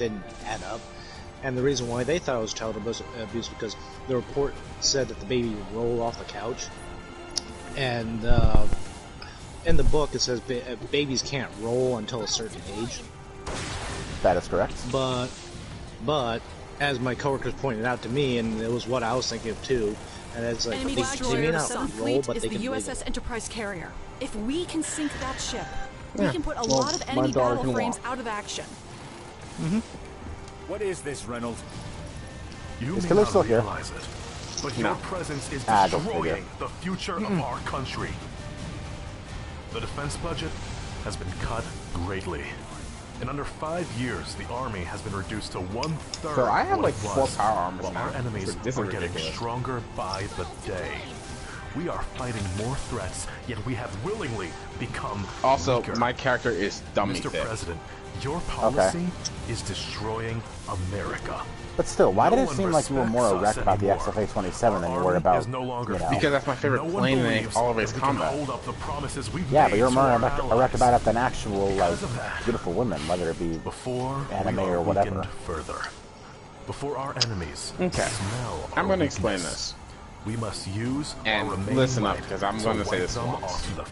didn't add up. And the reason why they thought it was child abuse because the report said that the baby would roll off the couch. And in the book it says babies can't roll until a certain age. That is correct. But as my coworkers pointed out to me, and it was what I was thinking of too, and it's like they may not roll, but they can the USS Enterprise carrier. If we can sink that ship, we can put a lot of enemy battle frames out of action. What is this, Reynolds? You may not realize it, but your presence is destroying the future of our country. The defense budget has been cut greatly. In under 5 years, the Army has been reduced to 1/3 So I have what like it 4 was, power armors while now. our enemies This are is getting ridiculous. stronger by the day. We are fighting more threats, yet we have willingly become Also, weaker. my character is dummy Mr. thick. President, your policy is destroying America. But still, why No did it one seem like you were more respects us erect about the anymore. XFA-27 than you Our were army about, is no longer you know... Because that's my favorite No one plane in believes all of that its we can combat. hold up the promises we've Yeah, made but you're to more our erect allies. about it than actual, like, Because of that, beautiful women, whether it be before anime we are or whatever. weakened further, before our enemies Okay. smell I'm our going to explain weakness, this. we must use And our remaining listen up, might because I'm to going to say wipe this them once. off the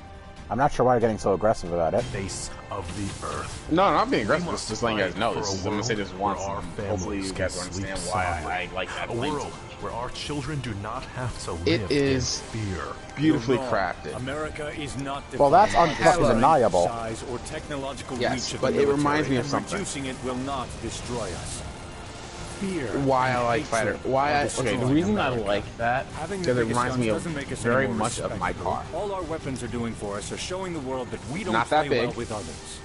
I'm not sure why you're getting so aggressive about it. face of the earth. No, I'm not being aggressive. We It's must just letting you guys fight know. for This a is, I'm going to say this world where once. our And hopefully you families guys can understand sleep why soundly. I like that A plane world so much. where our children do not have to live It is in fear. beautifully You're wrong. crafted. America is not Well, that's defined by unfucking the deniable. size or technological Yes, reach of but the it reminds military, me of and something. Reducing it will not destroy us. Fear. Why I like and fighter. hatred Why are I, okay, the destroying reason I America. like that Having because the it biggest reminds me guns of doesn't make us very any more much of my respectable. car. All our weapons are doing for us are showing the world that we don't Not that play well big. with others.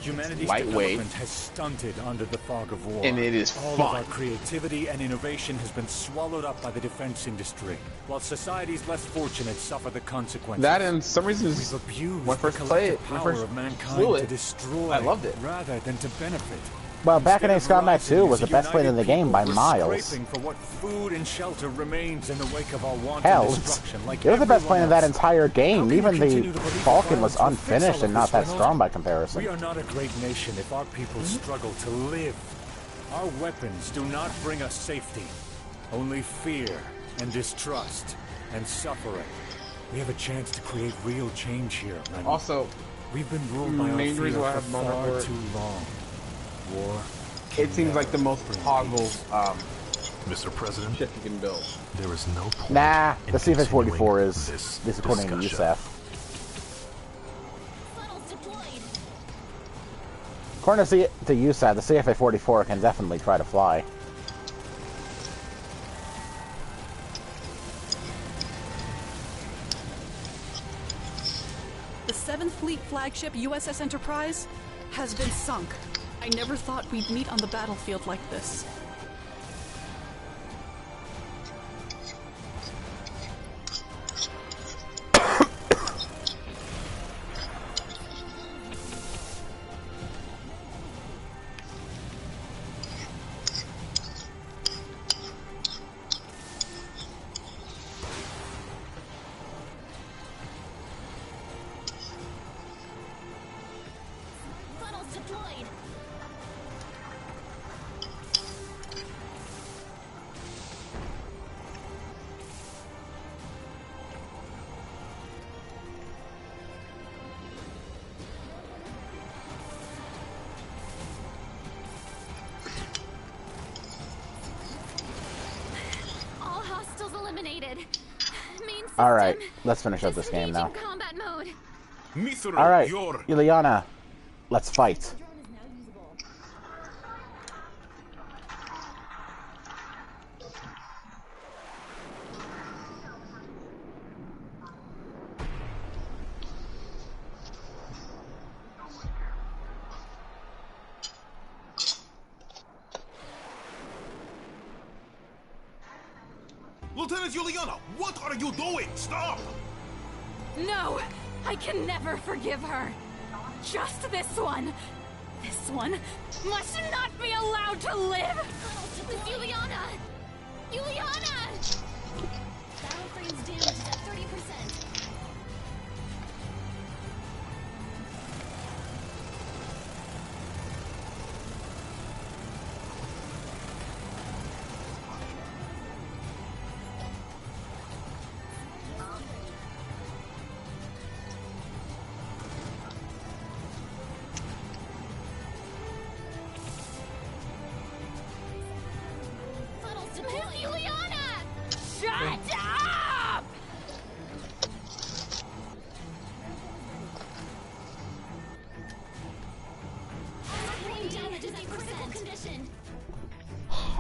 Humanity's Lightweight. development has stunted under the fog of war. And it is All fun. of our creativity and innovation has been swallowed up by the defense industry, while societies less fortunate suffer the consequences. That and some reasons We've abused when I the first played it, collective when I power first of mankind flew to it, destroy I loved it. rather than to benefit. Well, back in Ace Instead of Combat rising 2 as was the a best plane in the united game by people, we're miles. scraping for what food and shelter remains in the wake of our wanton Hell, destruction, like it was the best plane everyone in that else. entire How game. can we Even the continue to believe Falcon was violence will fix unfinished all and of not this, that Reynolds? strong by We comparison. are not a great nation if our people struggle to live. Our weapons do not bring us safety, only fear and distrust and suffering. We have a chance to create real change here, Reynolds. Also, We've been ruled by our main fear reason why I for have Modern far Warfare- too long. War. it seems like the most plausible Mr. President, ship you can build. there is no point Nah, in the CFA-44 continuing is, this according to discussion. USAF. According to USAF, the CFA-44 can definitely try to fly. The 7th Fleet flagship USS Enterprise has been sunk. I never thought we'd meet on the battlefield like this. Alright, let's finish up this game now. Combat mode. Alright, Ileana, let's fight. Lieutenant Juliana, what are you doing? Stop! No! I can never forgive her. Just this one. This one must not be allowed to live! Miss Juliana! Juliana! Battle frames damage is at 30%.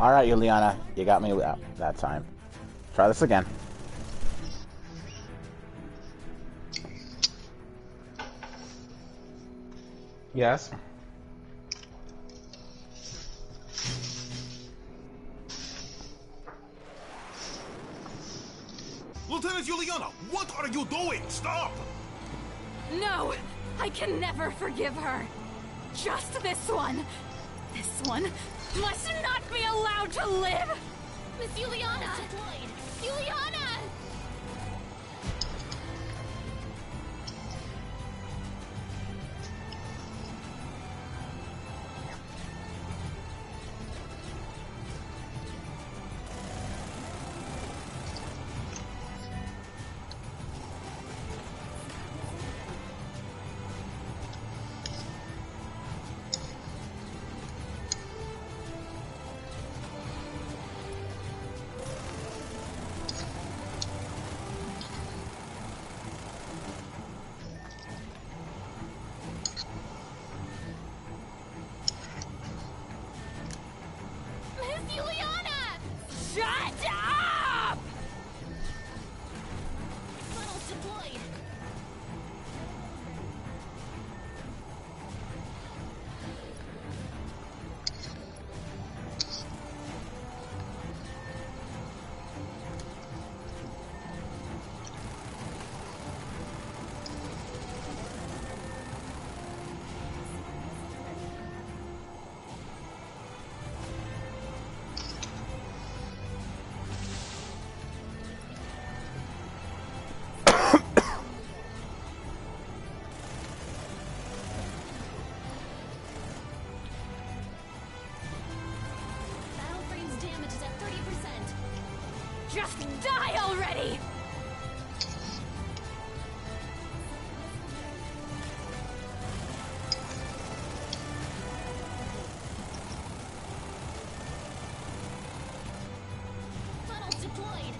Alright, Juliana. You got me that time. Try this again. Yes. Lieutenant Juliana, what are you doing? Stop! No! I can never forgive her. Just this one. This one must not be allowed to live! Miss Juliana! Juliana! Just die already! Funnels deployed.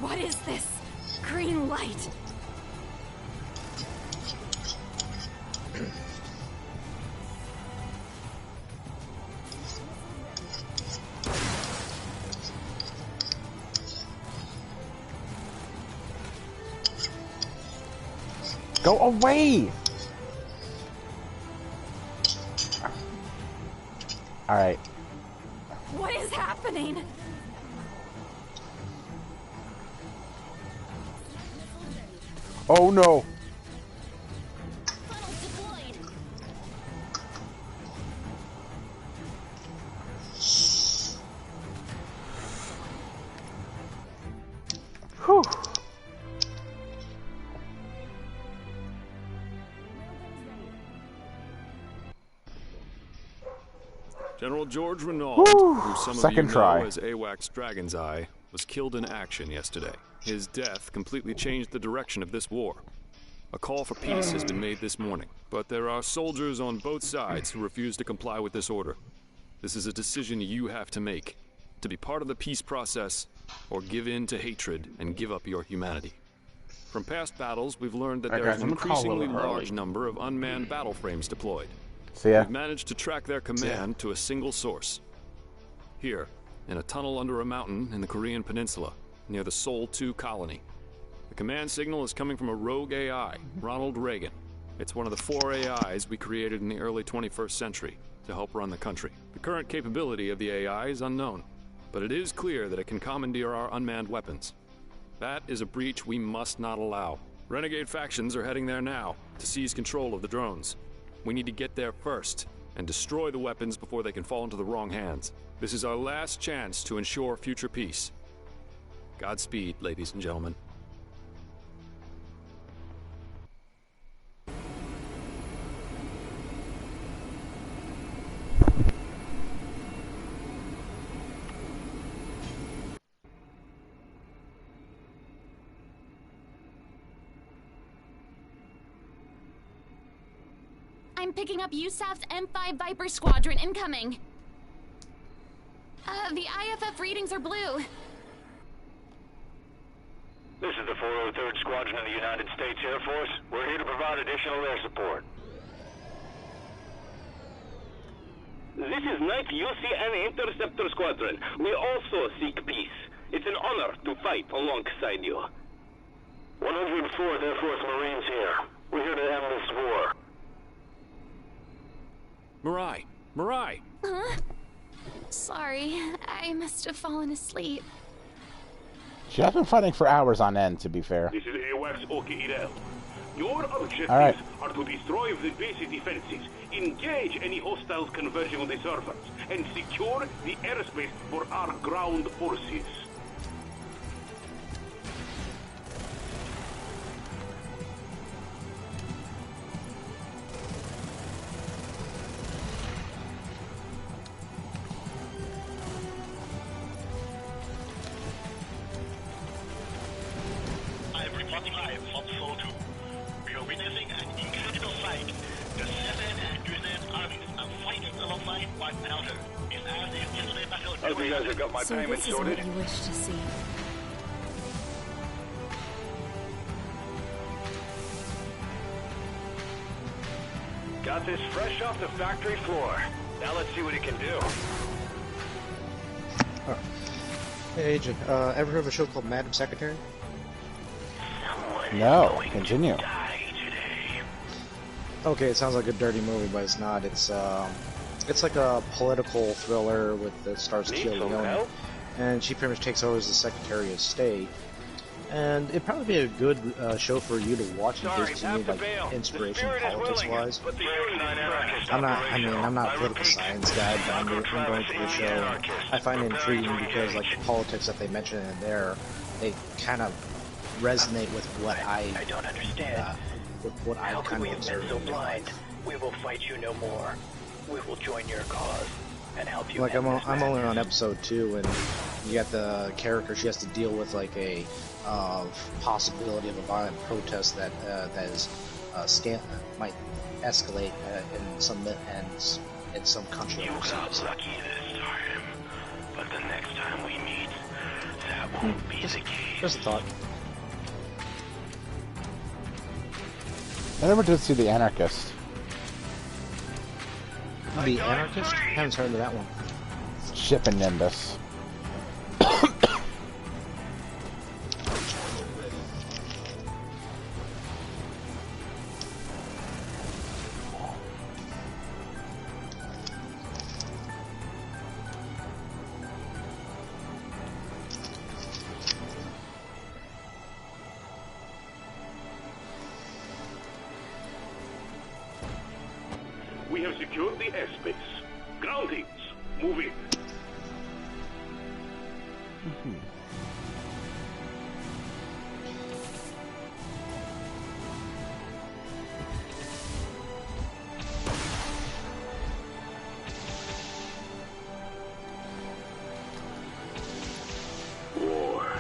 What is this green light? Go away! Alright. What is happening? Oh no! Whew. General George Renault, Whew. who some Second of you try. know as AWACS Dragon's Eye, was killed in action yesterday. His death completely changed the direction of this war. A call for peace has been made this morning, but there are soldiers on both sides who refuse to comply with this order. This is a decision you have to make, to be part of the peace process or give in to hatred and give up your humanity. From past battles, we've learned that there is an increasingly large number of unmanned battle frames deployed. See ya. We've managed to track their command to a single source. Here, in a tunnel under a mountain in the Korean peninsula, near the Seoul 2 colony. The command signal is coming from a rogue AI, Ronald Reagan. It's one of the 4 AIs we created in the early 21st century to help run the country. The current capability of the AI is unknown, but it is clear that it can commandeer our unmanned weapons. That is a breach we must not allow. Renegade factions are heading there now to seize control of the drones. We need to get there first and destroy the weapons before they can fall into the wrong hands. This is our last chance to ensure future peace. Godspeed, ladies and gentlemen. I'm picking up USAF's M5 Viper Squadron incoming. The IFF readings are blue. This is the 403rd Squadron of the United States Air Force. We're here to provide additional air support. This is 9th UCN Interceptor Squadron. We also seek peace. It's an honor to fight alongside you. 104th Air Force Marines here. We're here to end this war. Mirai! Mirai! Huh? Sorry, I must have fallen asleep. She has been fighting for hours on end, to be fair. This is AWACS OKEL. Your objectives right. are to destroy the base defenses, engage any hostiles converging on the servers, and secure the airspace for our ground forces. Hope you guys have got my payment this is sorted. what you wish to see. Got this fresh off the factory floor. Now let's see what it can do. Hey, Agent, ever heard of a show called Madam Secretary? No, continue. Okay, it sounds like a dirty movie, but it's not. It's like a political thriller with the stars Tia Leone, and she pretty much takes over as the Secretary of State. And it'd probably be a good show for you to watch in case you need like inspiration politics-wise. I'm not a political science guy, but I'm going through the show. I find it intriguing because like the politics that they mention in there, they kind of resonate with what I don't understand. With what I kind of observed. So blind. We will fight you no more. We will join your cause and help you. Like I'm only on episode 2, and you got the character. She has to deal with like a possibility of a violent protest that might escalate in some country. You got lucky this time, but the next time we meet, that won't be the case. Just a thought. I never did see The Anarchist. The Anarchist? Haven't heard of that one. Ship and Nimbus. We have secured the airspace. Ground teams, moving. War.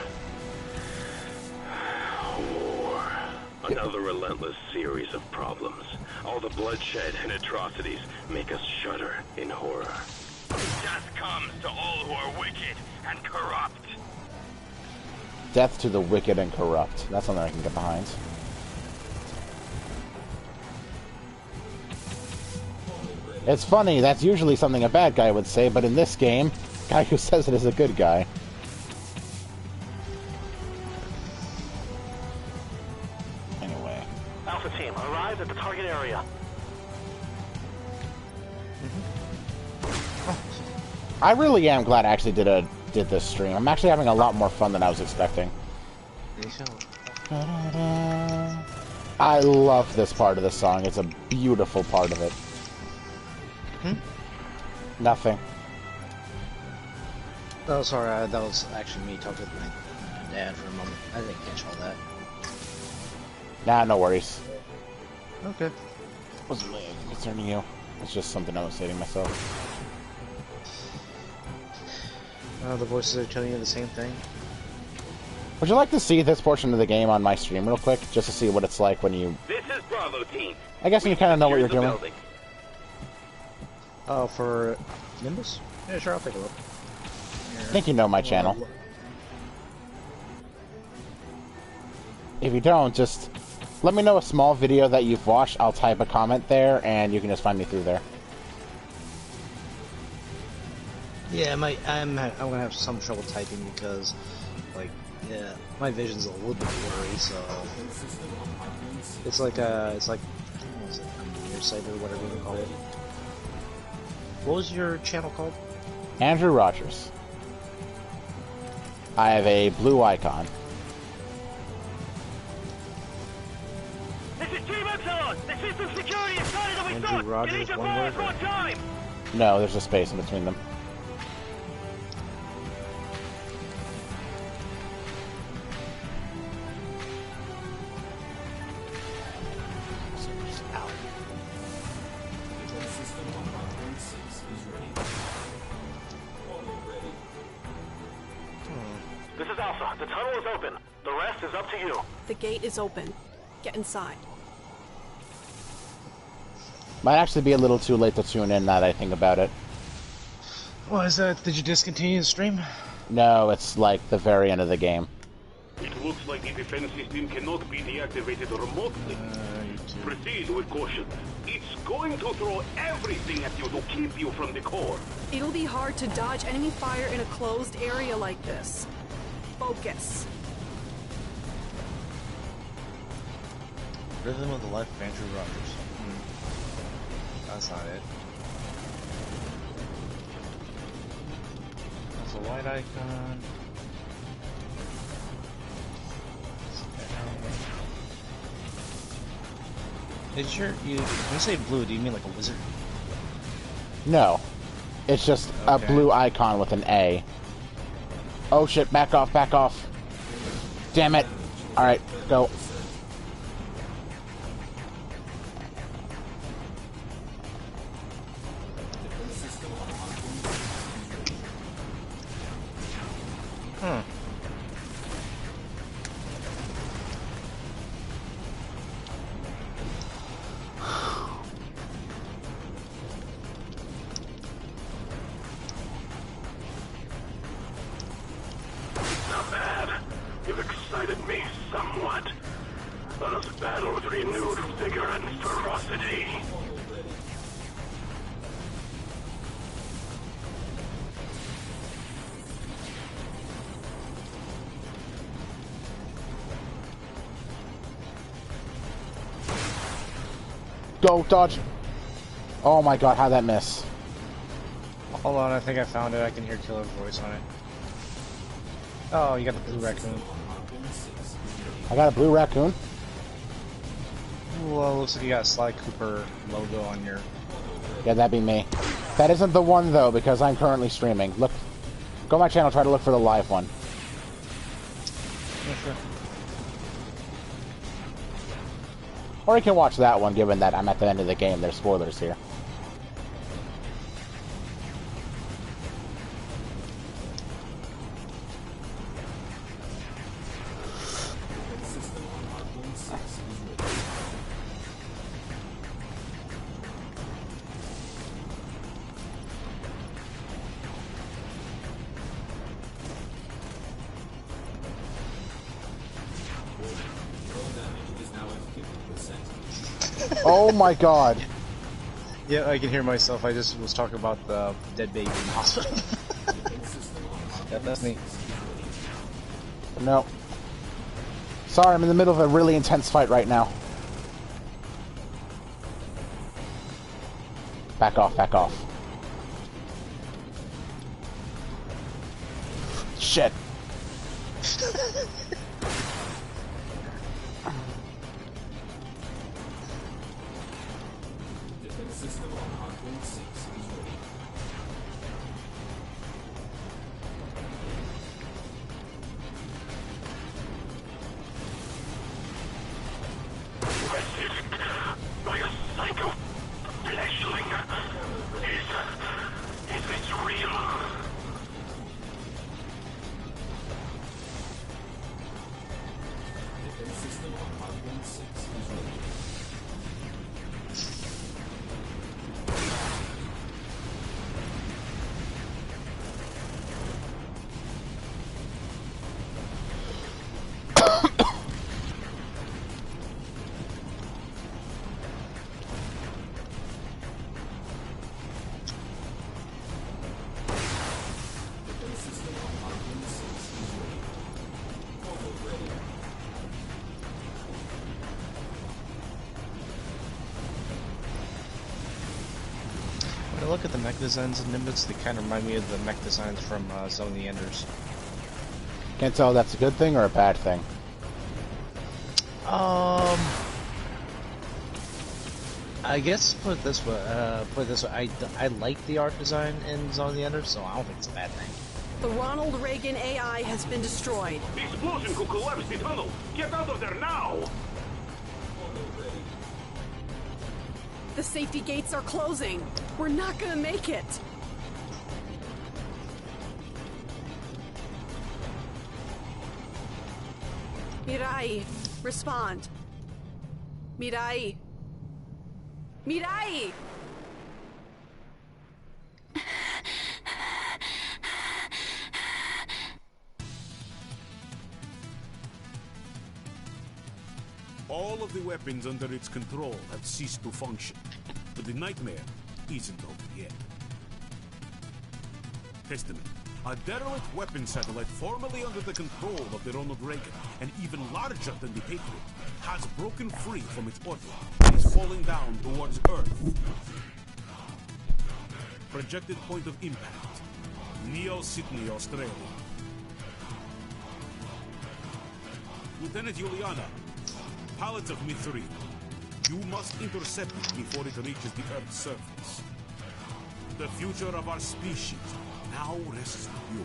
Another relentless series of problems. All the bloodshed and atrocities make us shudder in horror. Death comes to all who are wicked and corrupt. Death to the wicked and corrupt. That's something I can get behind. It's funny, that's usually something a bad guy would say, but in this game, the guy who says it is a good guy. Anyway. Alpha team, arrive at the target area. I really am glad I actually did this stream. I'm actually having a lot more fun than I was expecting. I love this part of the song. It's a beautiful part of it. Nothing. Oh, sorry, that was actually me talking with my dad for a moment. I didn't catch all that. Nah, no worries. Okay. Wasn't really concerning you. It's just something I was saying to myself. The voices are telling you the same thing. Would you like to see this portion of the game on my stream real quick? Just to see what it's like when you... This is Bravo team. I guess you kind of know what you're doing. Building. Oh, for Nimbus? Yeah, sure, I'll take a look. I think you know my channel. If you don't, just let me know a small video that you've watched. I'll type a comment there, and you can just find me through there. Yeah, I'm gonna have some trouble typing because, like, yeah, my vision's a little bit blurry, so it's like what was it, nearsighted or whatever you call it. What was your channel called? Andrew Rogers. I have a blue icon. This is Team Epsilon! The system security is tighter than we Andrew thought! Rogers, You need to one fire word? for time! No, there's a space in between them. This is Alpha. The tunnel is open. The rest is up to you. The gate is open. Get inside. Might actually be a little too late to tune in now that I think about it. What is that? Did you discontinue the stream? No, it's like the very end of the game. It looks like the defense system cannot be deactivated remotely. Proceed with caution. It's going to throw everything at you to keep you from the core. It'll be hard to dodge enemy fire in a closed area like this. Focus. Rhythm of the Life of Andrew Rogers. That's not it. That's a white icon. Is when you say blue, do you mean like a wizard? No. It's just a blue icon with an A. Oh shit, back off, back off. Damn it. Alright, go. Not bad. You've excited me somewhat. Let us battle with renewed vigor and ferocity. Go, dodge. Oh my god, how'd that miss? Hold on, I think I found it. I can hear Killer's voice on it. Oh, you got the blue raccoon. I got a blue raccoon? Well, looks like you got a Sly Cooper logo on your... Yeah, that'd be me. That isn't the one, though, because I'm currently streaming. Look, go on my channel, try to look for the live one. Yeah, sure. Or you can watch that one, given that I'm at the end of the game. There's spoilers here. Oh my god. Yeah, I can hear myself. I just was talking about the dead baby in the hospital. Yeah, that's me. No. Sorry, I'm in the middle of a really intense fight right now. Back off, back off. Shit. By a psycho fleshling. Is this real? look at the mech designs in Nimbus, they kind of remind me of the mech designs from Zone of the Enders. Can't tell if that's a good thing or a bad thing. I guess put it this way. I like the art design in Zone of the Enders, so I don't think it's a bad thing. The Ronald Reagan AI has been destroyed. The explosion could collapse the tunnel. Get out of there now! The safety gates are closing. We're not gonna make it. Mirai, respond. Mirai. Mirai! All of the weapons under its control have ceased to function, but the nightmare isn't over yet. Testament. A derelict weapon satellite formerly under the control of the Ronald Reagan and even larger than the Patriot has broken free from its orbit and is falling down towards Earth. Projected point of impact, Neo-Sydney, Australia. Lieutenant Juliana, pilot of Mi-3, you must intercept it before it reaches the Earth's surface. The future of our species now rests with you.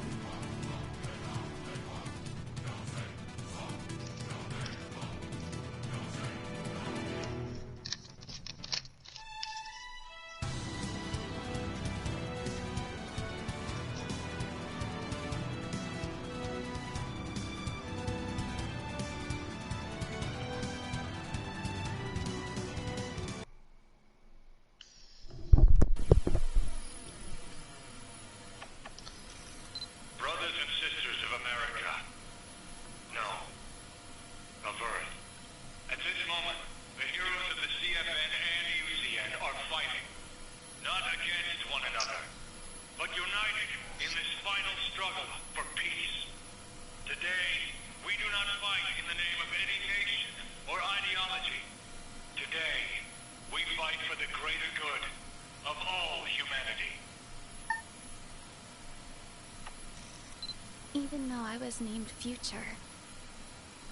Even though I was named Future,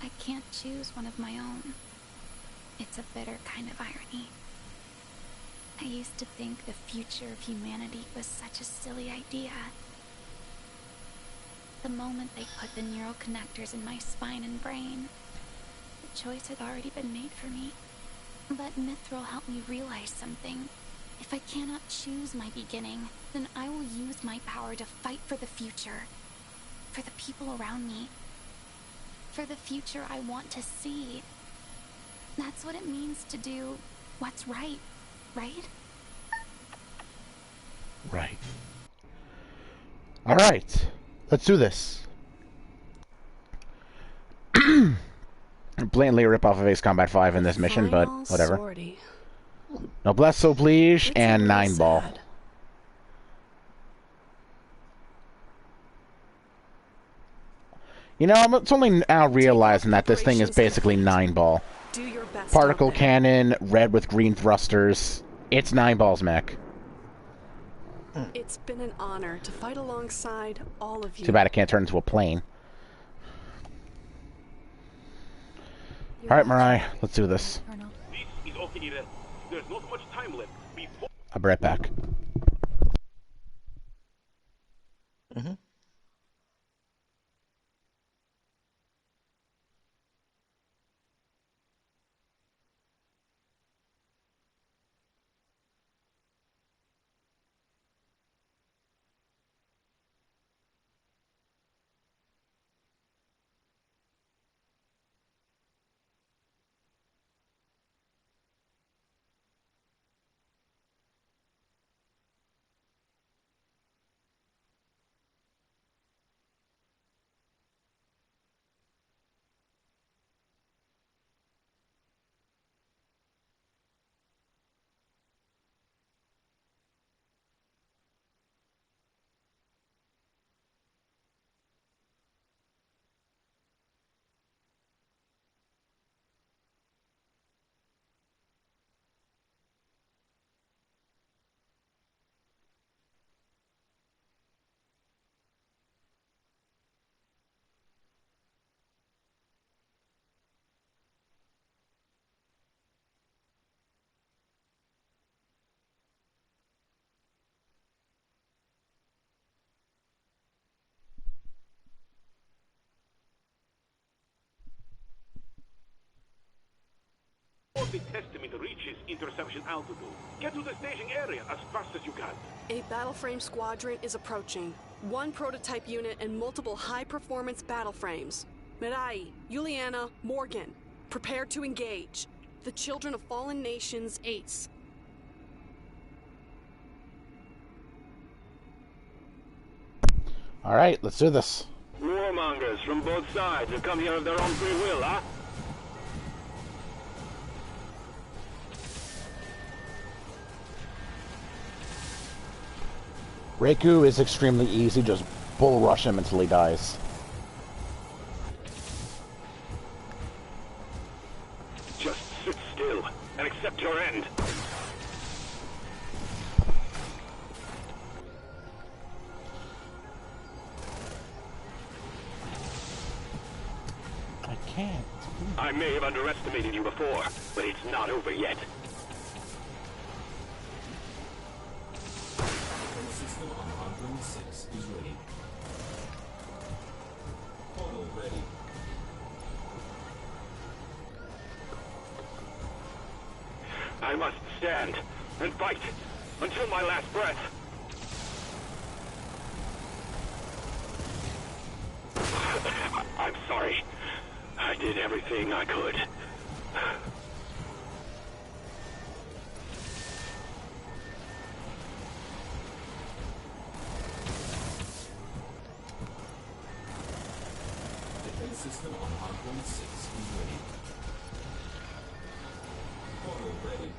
I can't choose one of my own. It's a bitter kind of irony. I used to think the future of humanity was such a silly idea. The moment they put the neural connectors in my spine and brain, the choice had already been made for me. But Mithril helped me realize something. If I cannot choose my beginning, then I will use my power to fight for the future. For the people around me. For the future I want to see. That's what it means to do what's right, right? Right. Alright. Let's do this. Blatantly a rip off of Ace Combat 5 in this mission, but whatever. Sortie. Noblesse oblige and 9 ball. Sad. You know, I'm only now realizing that this thing is basically 9 ball. Do your best. Particle cannon, red with green thrusters. It's 9 balls mech. It's been an honor to fight alongside all of you. Too bad it can't turn into a plane. Alright, Mirai, let's do this. This is okay, then. There's not much time left before... I'll be right back. the Testament reaches interception altitude. Get to the staging area as fast as you can. A battle frame squadron is approaching. One prototype unit and multiple high-performance battle frames. Mirai, Juliana, Morgan, prepare to engage. The Children of Fallen Nations, Ace. All right, let's do this. Warmongers from both sides have come here of their own free will, huh? Reiku is extremely easy, just bull rush him until he dies. Just sit still and accept your end. I can't. I may have underestimated you before, but it's not over yet. System on Hardware 6 is ready. Portal ready. I must stand and fight until my last breath. I'm sorry. I did everything I could. Defense system on Hardware 6 is ready. Portal ready.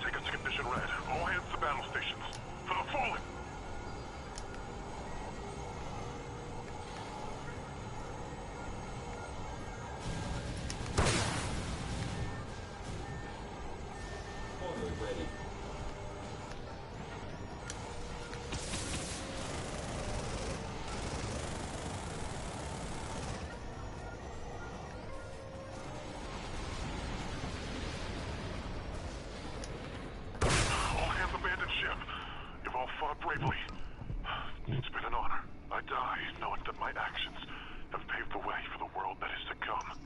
Sequence condition red. All hands to battle stations. For the fallen! Portal ready. All hands abandoned ship. You've all fought bravely. It's been an honor. I die knowing that my actions have paved the way for the world that is to come.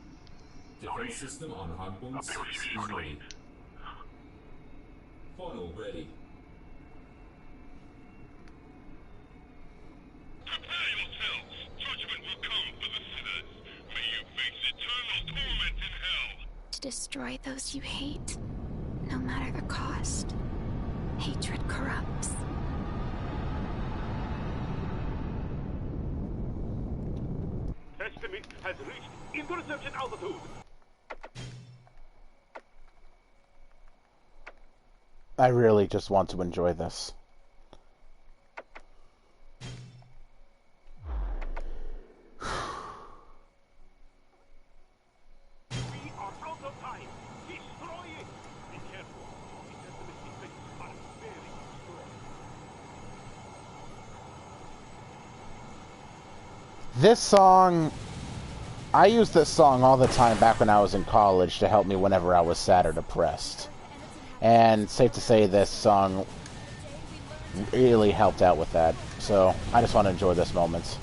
Defense system on Hardware 6 is ready. Portal ready. Prepare yourselves. Judgment will come for the sinners. May you face eternal torment in hell. To destroy those you hate, no matter the cost. Hatred corrupts. Testament has reached interception altitude. I really just want to enjoy this. We are out of time. Destroy it. Be careful. The Testament effects are very strong. This song, I used this song all the time back when I was in college to help me whenever I was sad or depressed. And safe to say this song really helped out with that. So I just want to enjoy this moment.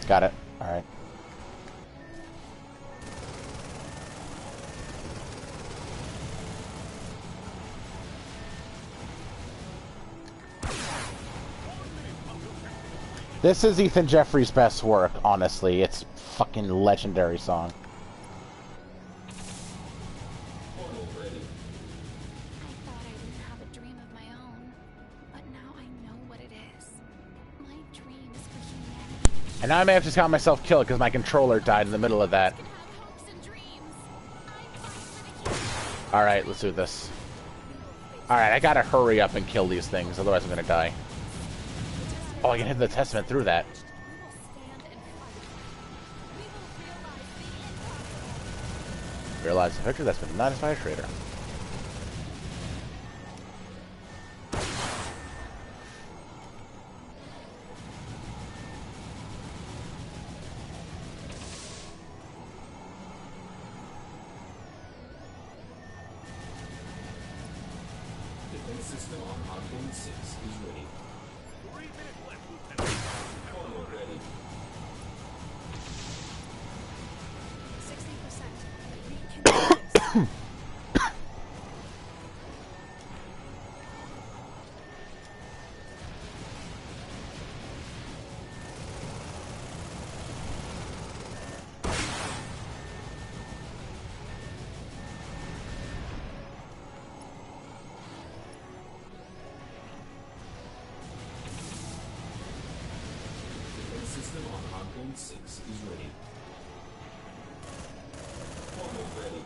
Got it. All right. This is Ethan Jeffries' best work, honestly. It's fucking legendary song. Portal ready. I thought I didn't have a dream of my own, but now I know what it is. My dream is for humanity. And now I may have to count myself killed because my controller died in the middle of that. Alright, let's do this. Alright, I gotta hurry up and kill these things, otherwise I'm gonna die. Oh, I can hit the testament through that. Realize the victor that's been denied by a traitor. Defense system on hardpoint 6 is ready. 3 minutes left, Lieutenant. Funnel ready. 60%. We can do this. Defense system on hardpoint 6 is ready. Funnel ready.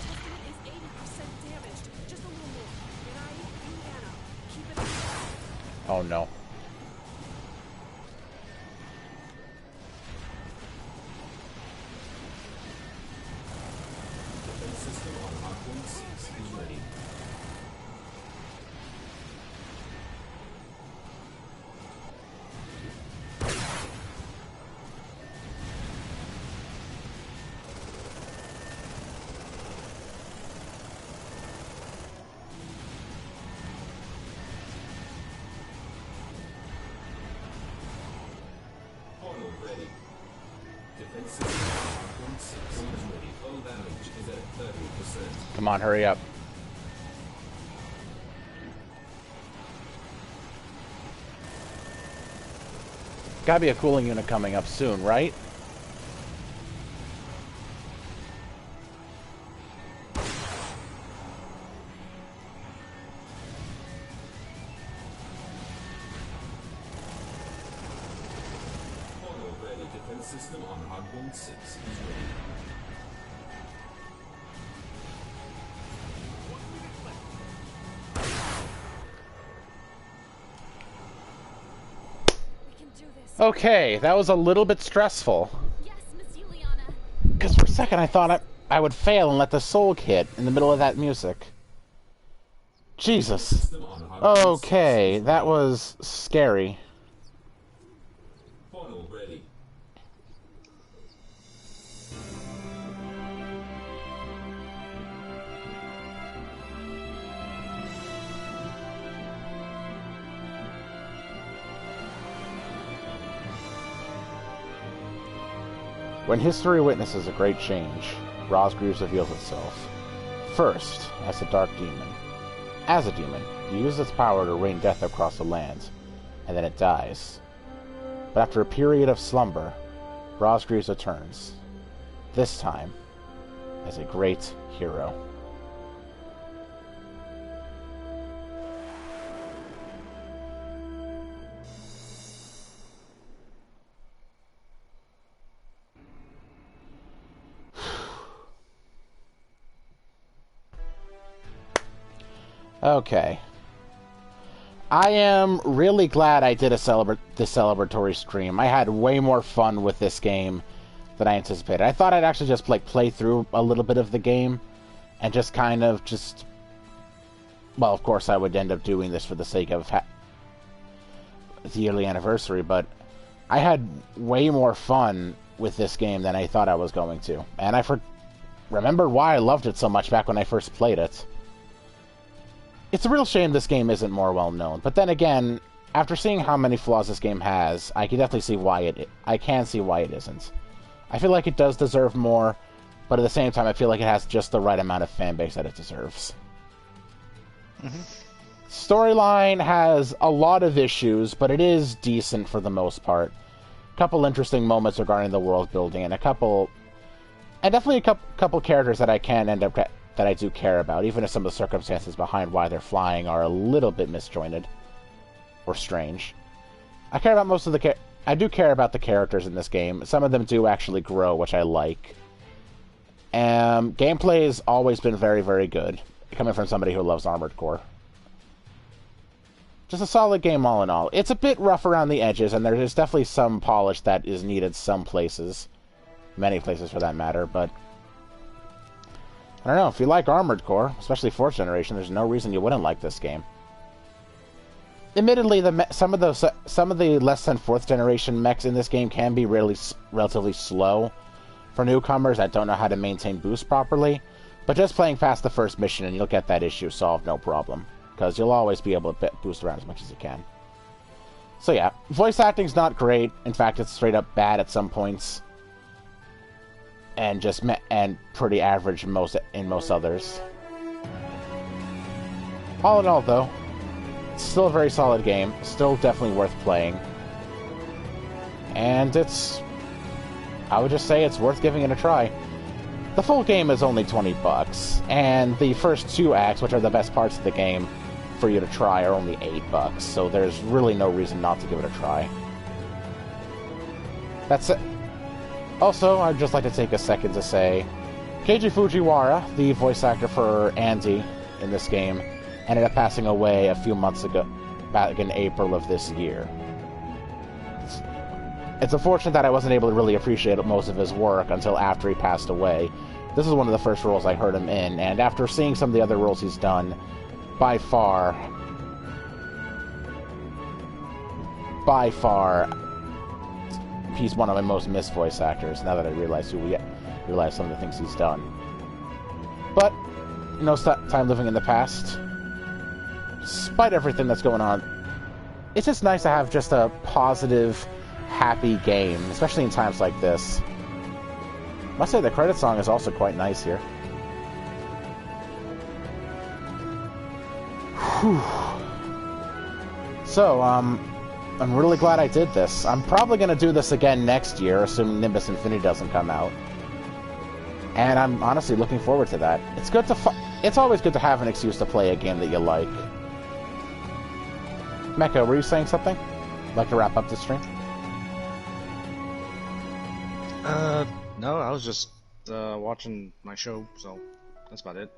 Testament is 80% damaged. Just a little more. Mirai, Juliana, keep it up. Oh no. Defense system on hardpoint 6 is ready. Funnel ready. Defense system on hardpoint 6 is ready. Hull damage is at 30%. Come on, hurry up. Gotta be a cooling unit coming up soon, right? Funnel ready. Defense system on hardpoint 6 is ready. We can do this. Okay, that was a little bit stressful. Yes, Miss Juliana. Because for a second I thought I would fail and let the soul hit in the middle of that music. Jesus. Okay, that was scary. Funnel ready. When history witnesses a great change, Rosgreaves reveals itself. First, as a dark demon. As a demon, it uses its power to rain death across the land, and then it dies. But after a period of slumber, Rosgreaves returns. This time, as a great hero. Okay. I am really glad I did this celebratory stream. I had way more fun with this game than I anticipated. I thought I'd actually just play through a little bit of the game and just kind of just... Well, of course I would end up doing this for the sake of the yearly anniversary, but I had way more fun with this game than I thought I was going to. And I remembered why I loved it so much back when I first played it. It's a real shame this game isn't more well known, but then again, after seeing how many flaws this game has, I can definitely see why I can see why it isn't. I feel like it does deserve more, but at the same time, I feel like it has just the right amount of fan base that it deserves. Storyline has a lot of issues, but it is decent for the most part. A couple interesting moments regarding the world building, and definitely a couple characters that I can end up that I do care about, even if some of the circumstances behind why they're flying are a little bit misjointed or strange. I care about most of the I do care about the characters in this game. Some of them do actually grow, which I like. Gameplay has always been very, very good. coming from somebody who loves Armored Core. Just a solid game all in all. It's a bit rough around the edges, and there's definitely some polish that is needed some places. Many places for that matter, but I don't know, if you like Armored Core, especially 4th generation, there's no reason you wouldn't like this game. Admittedly, some of the less than 4th generation mechs in this game can be relatively slow for newcomers that don't know how to maintain boost properly, but just playing past the first mission and you'll get that issue solved no problem, because you'll always be able to boost around as much as you can. So yeah, voice acting's not great. In fact, it's straight up bad at some points, and pretty average in most others. All in all, though, it's still a very solid game. Still definitely worth playing, and I would just say it's worth giving it a try. The full game is only $20, and the first 2 acts, which are the best parts of the game for you to try, are only $8, so there's really no reason not to give it a try. That's it. Also, I'd just like to take a second to say, Keiji Fujiwara, the voice actor for Andy in this game, ended up passing away a few months ago, back in April of this year. It's unfortunate that I wasn't able to really appreciate most of his work until after he passed away. This is one of the first roles I heard him in, and after seeing some of the other roles he's done, by far, he's one of my most missed voice actors, now that I realize some of the things he's done. But, no time living in the past. Despite everything that's going on, it's just nice to have just a positive, happy game, especially in times like this. I must say the credit song is also quite nice here. Whew. So, I'm really glad I did this. I'm probably going to do this again next year, assuming Nimbus Infinity doesn't come out. And I'm honestly looking forward to that. It's always good to have an excuse to play a game that you like. Mecha, were you saying something? Like to wrap up the stream? No, I was just watching my show, so that's about it.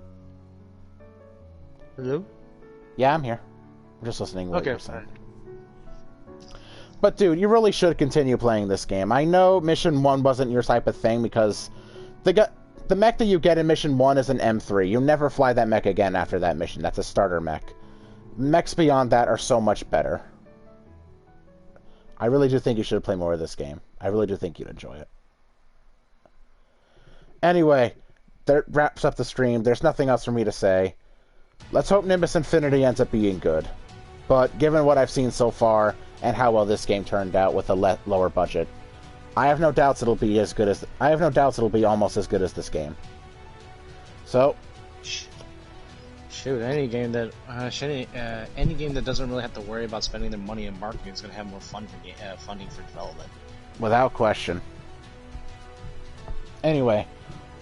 Hello? Yeah, I'm here. I'm just listening. Okay. But dude, you really should continue playing this game. I know Mission 1 wasn't your type of thing because the mech that you get in Mission 1 is an M3. You never fly that mech again after that mission. That's a starter mech. Mechs beyond that are so much better. I really do think you should play more of this game. I really do think you'd enjoy it. Anyway, that wraps up the stream. There's nothing else for me to say. Let's hope Nimbus Infinity ends up being good. But given what I've seen so far, and how well this game turned out with a lower budget, I have no doubts it'll be almost as good as this game. So, shoot, any game that doesn't really have to worry about spending their money in marketing is going to have more funding for development. Without question. Anyway,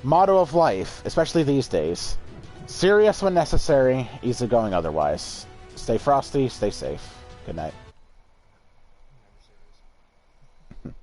motto of life, especially these days: serious when necessary, easygoing otherwise. Stay frosty, stay safe. Good night.